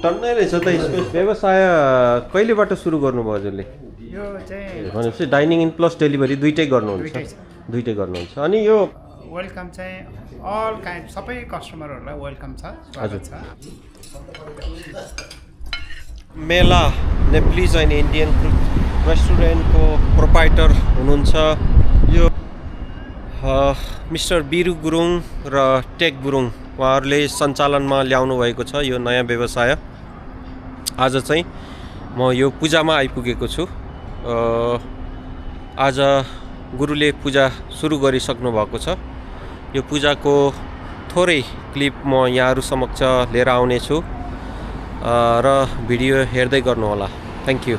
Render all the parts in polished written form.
टन्नै रहेछ त स्पेस व्यवसाय कहिलेबाट सुरु गर्नुभयो हजुरले यो चाहिँ भनेपछि डाइनिङ इन प्लस डेलिभरी दुइटै गर्नुहुन्छ दुइटै गर्नुहुन्छ अनि यो वेलकम चाहिँ अल काइन्ड सबै कस्टमरहरूलाई वेलकम छ स्वागत छ मेला नेप्लिज एन्ड इन्डियन रेस्टुरेन्टको प्रोपाइटर हुनुहुन्छ यो मिस्टर बिरु गुरुङ र टेक गुरुङ उहाँहरूले सञ्चालनमा ल्याउनु भएको छ यो नयाँ व्यवसाय आज चाहिँ म यो पूजामा आइपुगेको छु आज गुरुले पूजा सुरु गरिसक्नु भएको छ यो पूजाको थोरै क्लिप म यहाँहरू समक्ष लिएर आउनेछु र भिडियो हेर्दै गर्नुहोला थ्याङ्क यू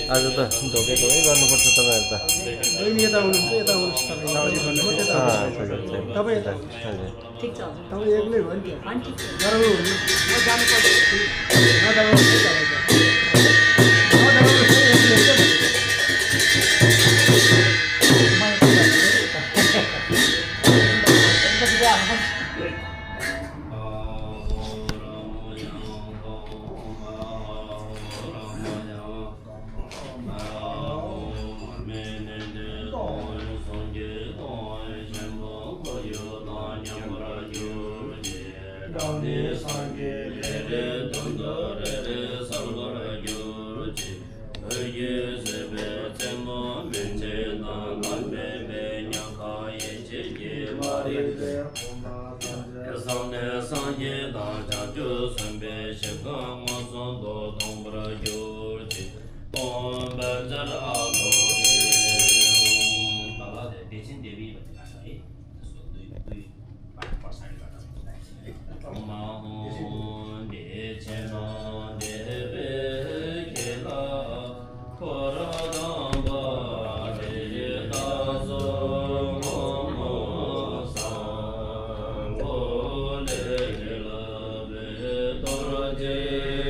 आज त ढोके ढोकै गर्नुपर्छ तपाईँहरू त ठिक छ तपाईँ एक्लै भयो नि Jai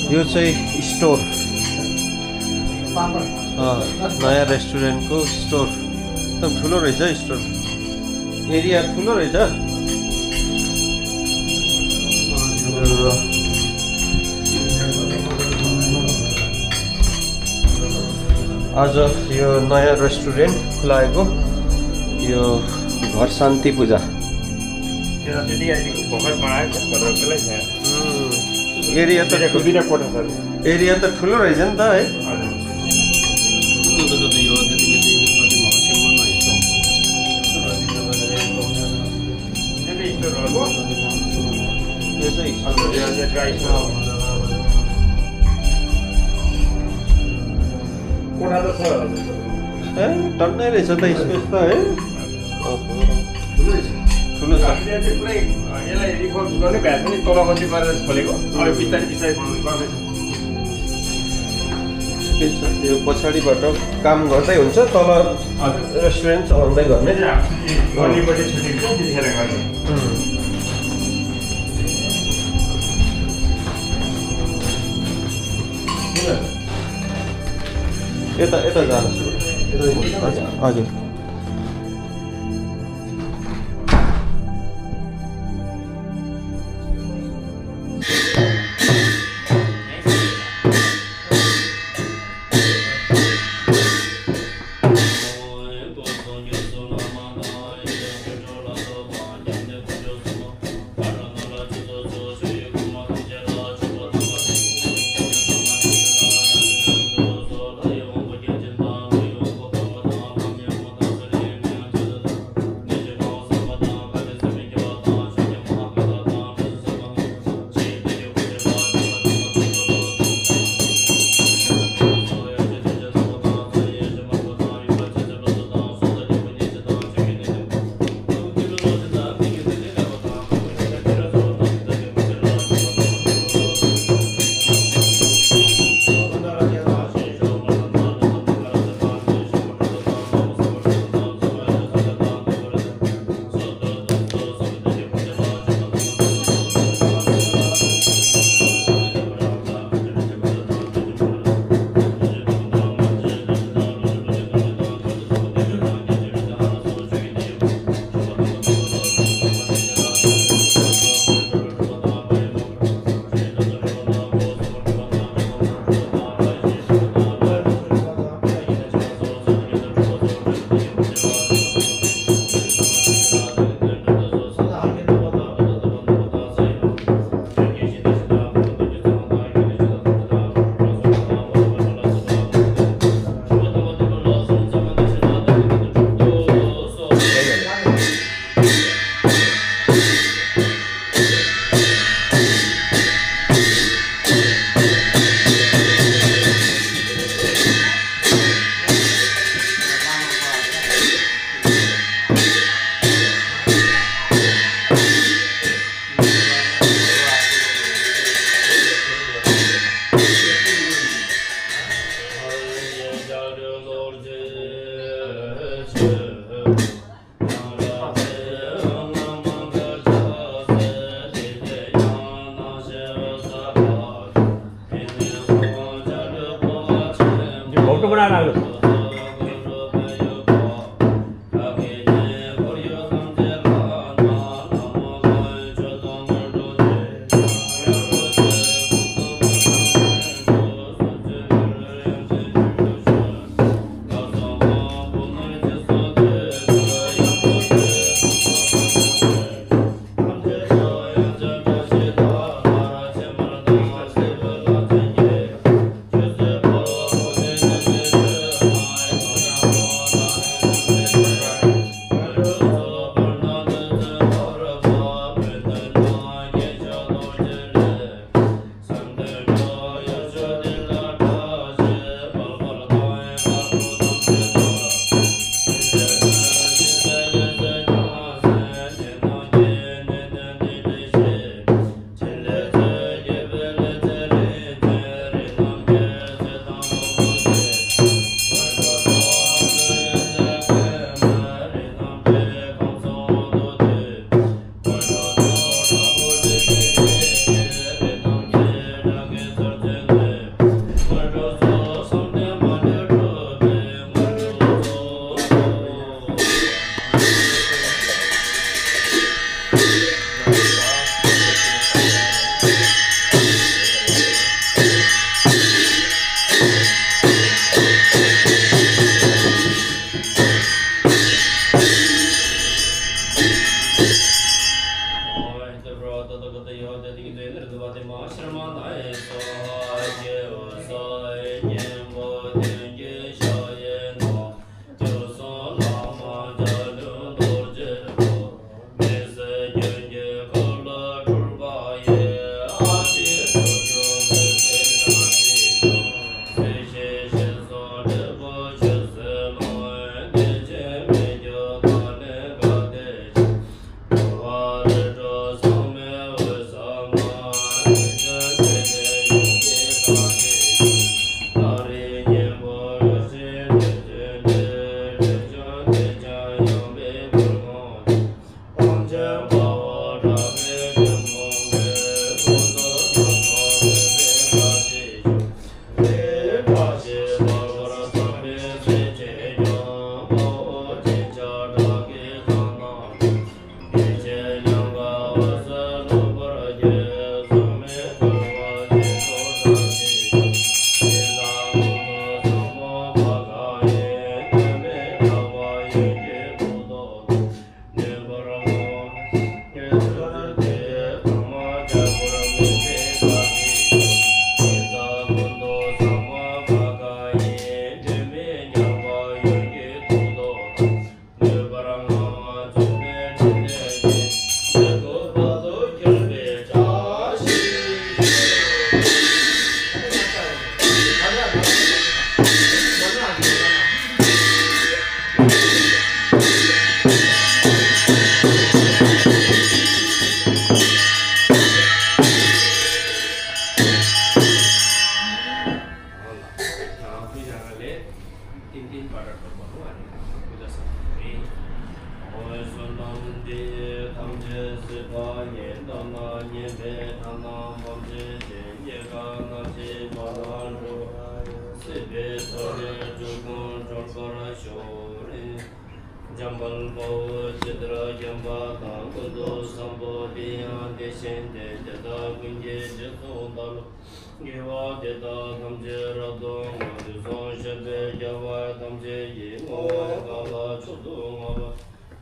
यो चाहिँ स्टोर नयाँ रेस्टुरेन्टको स्टोर एकदम ठुलो रहेछ स्टोर एरिया ठुलो रहेछ आज यो नयाँ रेस्टुरेन्ट खुलाएको यो घर शान्ति पूजा एरिया त दुईटा कोठा छ एरिया त ठुलो रहेछ नि त है कोठा त छ ए टन्नै रहेछ त स्पेस त है ठुलो छ यसलाई रिफर्म गर्ने भ्यास पनि तलपट्टि गरेर खोलेको अब बिस्तारै बिस्तारै गर्दैछ ठिकै छ यो पछाडिबाट काम गर्दै हुन्छ तल रेस्टुरेन्ट चलाउँदै गर्ने गर्नेपट्टि छुट्टिन्छ त्यतिखेर गर्ने यता यता जानुहोस् हजुर Jambal Bau Jidra Jamba Tangudu Sambo Diyan Deshin De Deda Gunje Jitu Dal Giva Deda Tamje Radong Madison Shebe Java Tamje Yimo Gala Chudu Ngava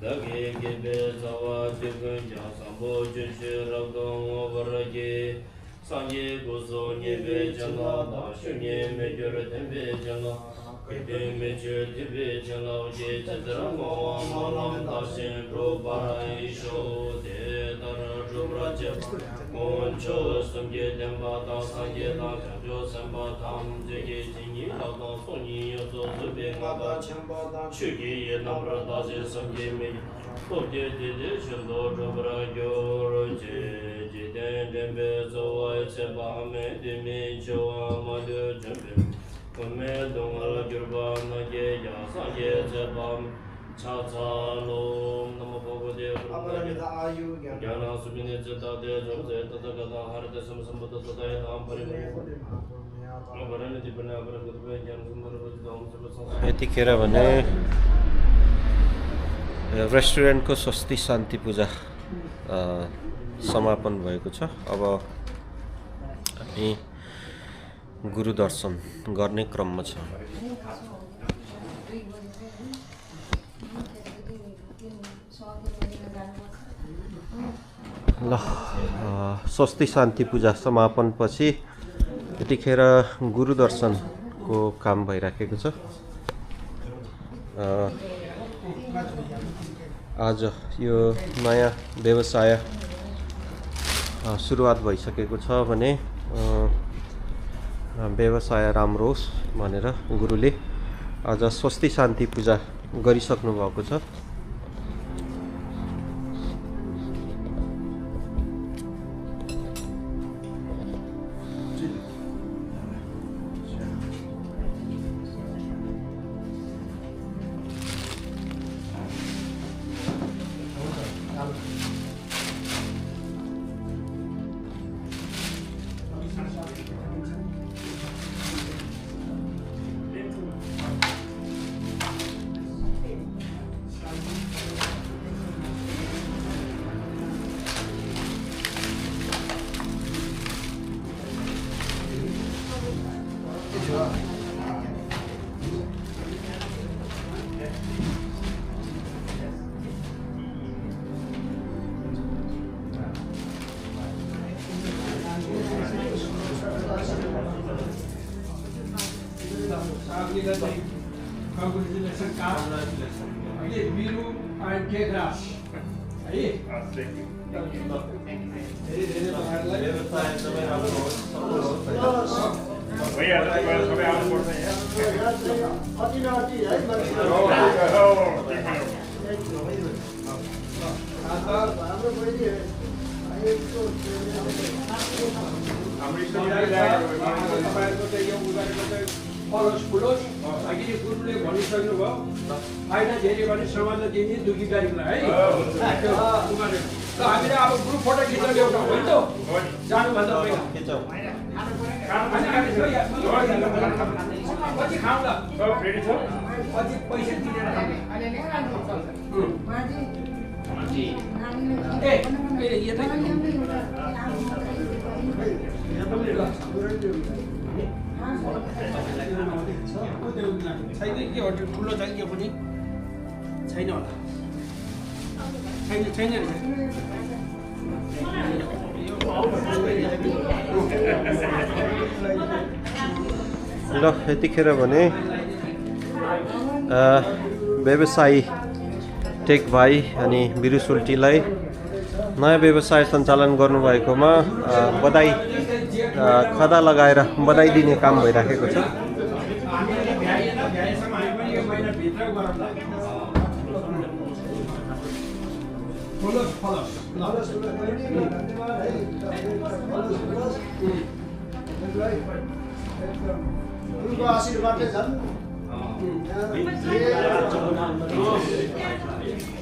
Dagi Gibe Zawa Jigunja Sambo Jishi Radong Ovaragi Sanje Guzo Nyebe Jala Dashunye Mejur Tembe Jala Kudin Mejur Tibe Jala Uji Chidra Moa Malam Dashin Rupa Isho De Dara Rubra Jeba Moncho Sumye Demba Da Sanje Da Janjo Samba Tam Jegi Jingi Da Da Soni Yozo Zube Ngada Chemba Da Chugi Ye Namra Da Je Sumye Me Kode Dede Shindo Rubra Gyoro Je Jiden Dembe Zoa Cheba Me Dimi Choa Madu Jembe Kume Dongal Gurba Nage Yasanye Jebam Chacha Lom Namo Bhagavate Jnana Subhine Jeta De Jomse Tata Gata Harate Samsambata Tata Tam Parimaya Avarane Dipana Avara Gurbe Jnana Sumara Vajidam Sabasam यतिखेर भने रेस्टुरेन्टको स्वस्ति शान्ति पूजा समापन भएको छ। अब हामी गुरु दर्शन गर्ने क्रममा छ। ल स्वस्ति शान्ति पूजा समापनपछि यतिखेर गुरु दर्शनको काम भइराखेको छ। आज यो नयाँ व्यवसाय सुरुवात भइसकेको छ भने व्यवसाय राम्रो होस् भनेर गुरुले आज स्वस्ति शान्ति पूजा गरिसक्नु भएको छ। Congratulations, Biru and Kedras. Polos, akhirnya guruले भनिसक्नु भयो फाइदा धेरै भने समाजले दिने दुखी गरिबलाई है ल हामीले अब ग्रुप फोटो खिच्न ल्याउँछौ हो नि त जानु भन्दा पहिला खिचौ पछि खाऊ ल सब रेडी छ पछि पैसा दिएर अलिअलि खानु चल्छ माजी ए यता छैन के होटल ठुलो छ के पनि छैन होला छैन ल यतिखेर भने व्यवसायी टेक भाइ अनि बिरु सुल्टीलाई नयाँ व्यवसाय सञ्चालन गर्नुभएकोमा बधाई खदा लगाएर बधाई दिने काम भइराखेको छ।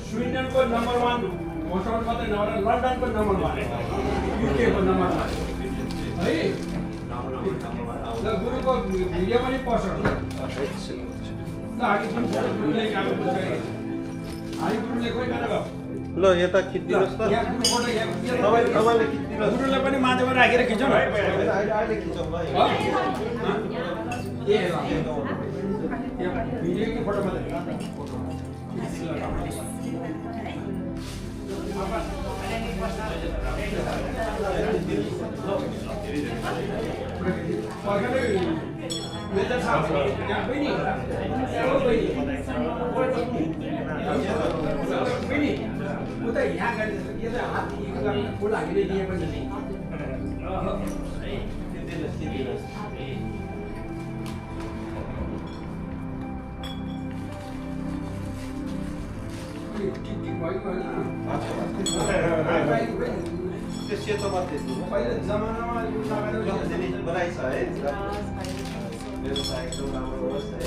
स्विडेनको नम्बर 1 होटल मात्रै नभएर लन्डनको नम्बर 1 युकेको नम्बर 1 है ल गुरुको भिडियो पनि पर्छ हामी गुरुले काम गर्छ हामी गुरुले खोइ कहाँ गयो ल यता खिच्दिनुहोस् त यहाँ गुरु फोटो यहाँ तपाईँले खिच्दिनुहोस् गुरुलाई पनि मान्छेमा राखेर खिचौँ न अहिले खिचौँ ल ए भिडियोको फोटो मात्रै उता यहाँ गरेर हात फुल हामीले दिएपछि त्यो सेतो मात्रै पहिला जमानामा बधाई छ है व्यवसाय एकदम राम्रो होस् है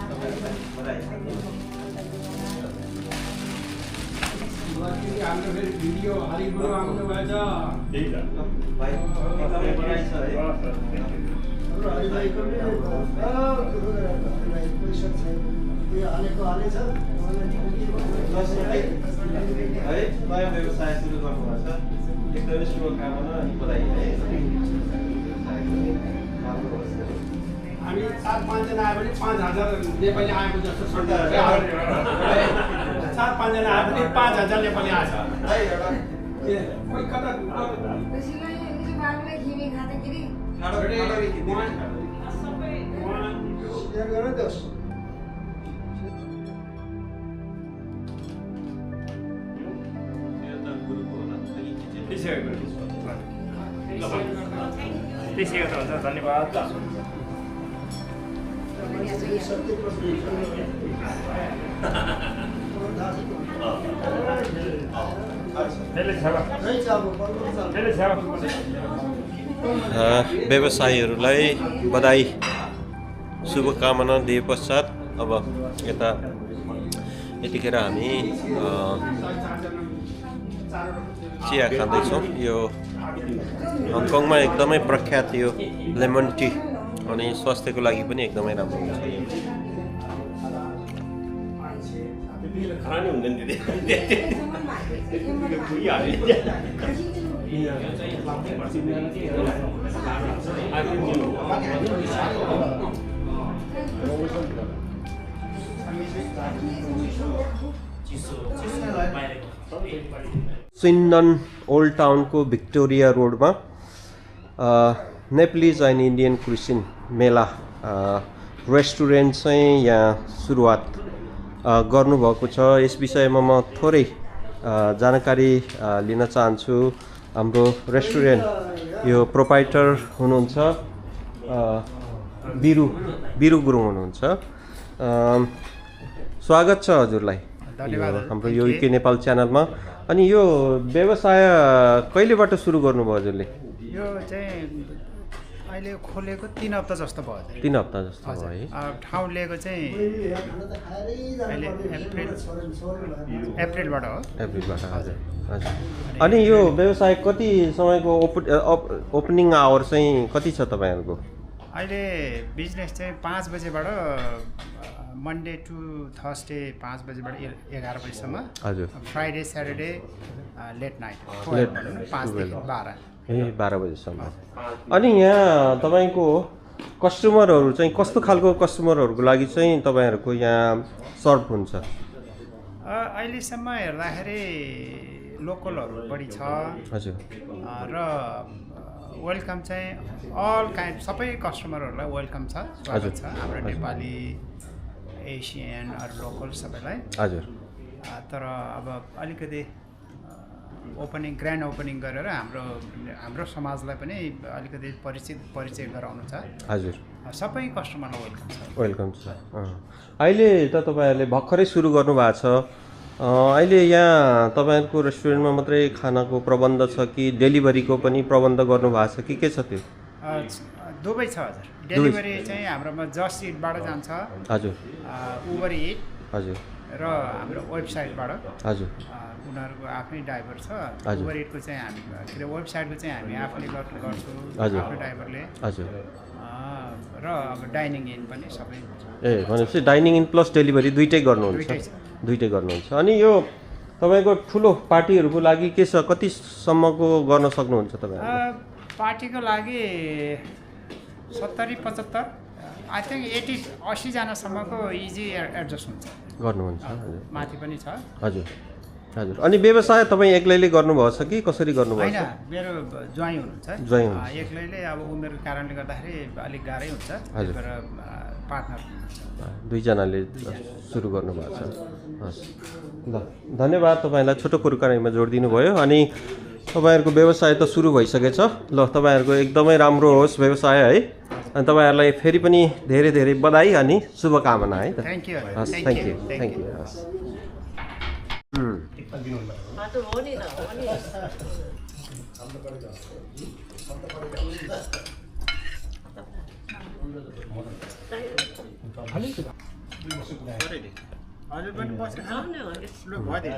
तपाईँहरूलाई बधाई छ हाम्रो फेरि भिडियो हरिगुरु आउनु भएछ भाइ एकदमै बधाई छ है है नयाँ व्यवसाय सुरु गर्नुभएको छ एकदमै शुभकामना अनि बधाई है हामी 4-5 जना आयो भने 5,000 नेपाली आएको जस्तो 4-5 जना आयो भने 5,000 नेपाली आएछ कोही कता धन्यवाद व्यवसायीहरूलाई बधाई शुभकामना दिए पश्चात अब यता यतिखेर हामी चिया खाँदैछौँ। यो हङकङमा एकदमै प्रख्यात यो लेमन टी अनि स्वास्थ्यको लागि पनि एकदमै राम्रो हुन्छ। खाना हुँदैन स्विन्डन ओल्ड टाउनको भिक्टोरिया रोडमा नेप्लिज एन्ड इन्डियन क्रिस्चियन मेला रेस्टुरेन्ट चाहिँ यहाँ सुरुवात गर्नुभएको छ। यस विषयमा म थोरै जानकारी लिन चाहन्छु। हाम्रो रेस्टुरेन्ट यो प्रोपाइटर हुनुहुन्छ बिरु गुरुङ हुनुहुन्छ। स्वागत छ हजुरलाई हाम्रो यो इके नेपाल च्यानलमा। अनि यो व्यवसाय कहिलेबाट सुरु गर्नुभयो हजुरले? यो चाहिँ अहिले खोलेको 3 हप्ता जस्तो भयो। 3 हप्ता जस्तो भयो है। ठाउँ लिएको चाहिँ अहिले एप्रिलबाट हो। एप्रिलबाट हजुर हजुर। अनि यो व्यवसाय कति समयको ओपनिङ आवर चाहिँ कति छ तपाईँहरूको? अहिले बिजनेस चाहिँ 5 बजेबाट मन्डे टु थर्सडे 5 बजेबाट 11 बजीसम्म। हजुर। फ्राइडे स्याटरडे लेट नाइट 5 देखि 12। ए 12 बजीसम्म। अनि यहाँ तपाईँको कस्टमरहरू चाहिँ कस्तो खालको कस्टमरहरूको लागि चाहिँ तपाईँहरूको यहाँ सर्भ हुन्छ? अहिलेसम्म हेर्दाखेरि लोकलहरू बढी छ। हजुर। र वेलकम चाहिँ अल काइन्ड सबै कस्टमरहरूलाई वेलकम छ, स्वागत छ। हाम्रो नेपाली एसियन अरू लोकल सबैलाई। हजुर। तर अब अलिकति ग्रान्ड ओपनिङ गरेर हाम्रो समाजलाई पनि अलिकति परिचय गराउनु छ। हजुर। सबै कस्टमरलाई वेलकम छ। वेलकम छ। अहिले त तपाईँहरूले भर्खरै सुरु गर्नुभएको छ। अहिले यहाँ तपाईँहरूको रेस्टुरेन्टमा मात्रै खानाको प्रबन्ध छ कि डेलिभरीको पनि प्रबन्ध गर्नुभएको छ कि के छ त्यो? दुवै छ हजुर। डेलिभरी चाहिँ हाम्रोमा जस्ट इटबाट जान्छ। हजुर। Uber it. हजुर। र हाम्रो वेबसाइटबाट। हजुर। उनीहरूको आफ्नै ड्राइभर छ। हजुर। उबर इटको चाहिँ हामी वेबसाइटको चाहिँ हामी आफूले गर्छौँ, हजुर। आफ्नो ड्राइभरले। हजुर। र अब डाइनिङ इन पनि सबै हुन्छ। ए भनेपछि डाइनिङ इन प्लस डेलिभरी दुइटै गर्नुहुन्छ दुइटै छ। दुइटै गर्नुहुन्छ अनि यो तपाईँको ठुलो पार्टीहरूको लागि के छ कतिसम्मको गर्न सक्नुहुन्छ तपाईँहरू पार्टीको लागि 70-75 आई थिङ्क 80 जनासम्मको इजी एडजस्ट हुन्छ गर्नुहुन्छ माथि पनि छ हजुर हजुर अनि व्यवसाय तपाईँ एक्लैले गर्नुभएको छ कि कसरी गर्नुभएको होइन छ मेरो ज्वाइँ हुनुहुन्छ ज्वाइँ हुनुहुन्छ। एक्लैले अब उमेरको कारणले गर्दाखेरि अलिक गाह्रै हुन्छ हजुर। तर पार्टनर दुईजनाले सुरु गर्नुभएको छ हस् ल धन्यवाद तपाईँलाई छोटो कुराकानीमा जोडिदिनु भयो अनि तपाईँहरूको व्यवसाय त सुरु भइसकेछ ल तपाईँहरूको एकदमै राम्रो होस् व्यवसाय है अनि तपाईँहरूलाई फेरि पनि धेरै धेरै बधाई अनि शुभकामना है त थ्याङ्क यू हस् थ्याङ्क यू थ्याङ्क यू हस् हजुर पनि बसेको छ लु भयो